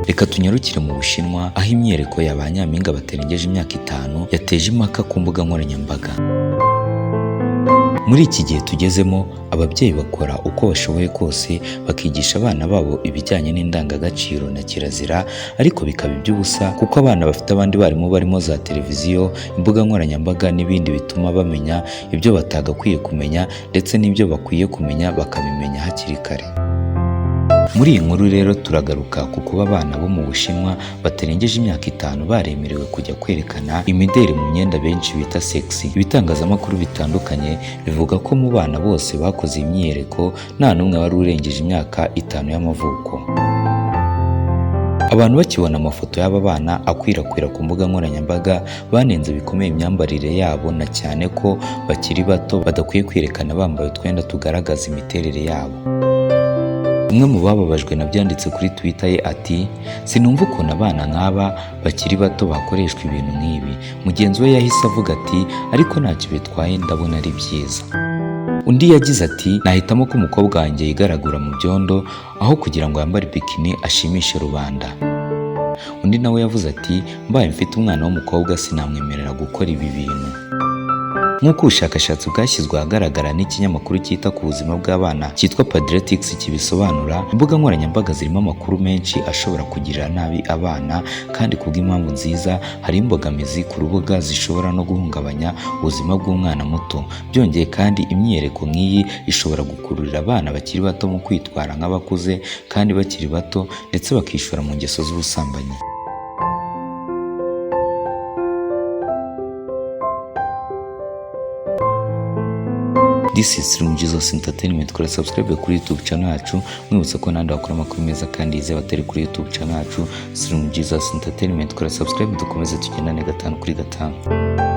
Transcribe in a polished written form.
Reka tunyarukire mu Bushinwa aho imyiyereko ya ba nyampinga batarengeje imyaka 5 yateje impaka ku mbuga nkoranyambaga. Muri iki gihe tugezemo, ababyeyi bakora uko bashoboye kose bakigisha abana babo ibijyanye n'indangagaciro na kirazira, ariko bikaba iby'ubusa kuko abana bafite abandi barimu barimo za televiziyo, imbuga nkoranyambaga n'ibindi bituma bamenya ibyo batagakwiye kumenya ndetse n'ibyo bakwiye kumenya bakabimenya hakiri kare. Muri iyi nkuru rero turagaruka ku kuba abana bo mu Bushinwa batarengeje imyaka 5 baremerewe kujya kwerekana imideri mu myenda benshi bita sexy. Ibitangazamakuru bitandukanye bivuga ko mu bana bose bakoze imyiyereko nta n'umwe wari urengeje imyaka 5 y'amavuko. Abantu bakibona amafoto y'aba bana akwirakwira ku mbuga nkoranyambaga banenze bikomeye imyambarire yabo, na cyane ko bakiri bato badakwiye kwerekana bambaye utwenda tugaragaza imiterere yabo. Umwe mu bababajwe na byanditse kuri Twitter ye ati, sinumva ukuntu abana nk'aba bakiri bato bakoreshwa ibintu nk'ibi. Mugenzi we yahise avuga ati, ariko ntacyo bitwaye, ndabona ari byiza. Undi yagize ati, nahitamo ko umukobwa wanjye yigaragura mu byondo aho kugira ngo yambare bikini ashimishe rubanda. Undi nawe yavuze ati, mbaye mfite umwana w'umukobwa sinamwemerera gukora ibi bintu. Nk'uko ubushakashatsi bwashyizwe ahagaragara n'ikinyamakuru cyita ku buzima bw'abana cyitwa Pediatrics kibisobanura, imbuga nkoranyambaga zirimo amakuru menshi ashobora kugirira nabi abana, kandi kubw'impamvu nziza hari imbogamizi ku rubuga zishobora no guhungabanya ubuzima bw'umwana muto. Byongeye kandi imyiyereko nk'iyi ishobora gukururira abana bakiri bato mu kwitwara nk'abakuze kandi bakiri bato, ndetse bakishora mu ngeso z'ubusambanyi. This is Slim Jesus Entertainment. Kora subscribe kuri YouTube channel yacu, mwibutsa ko nandi wakora amakuru meza kandi yizewe atari kuri YouTube channel yacu Slim Jesus Entertainment. Kora subscribe dukomeze tugendane 5 kuri 5.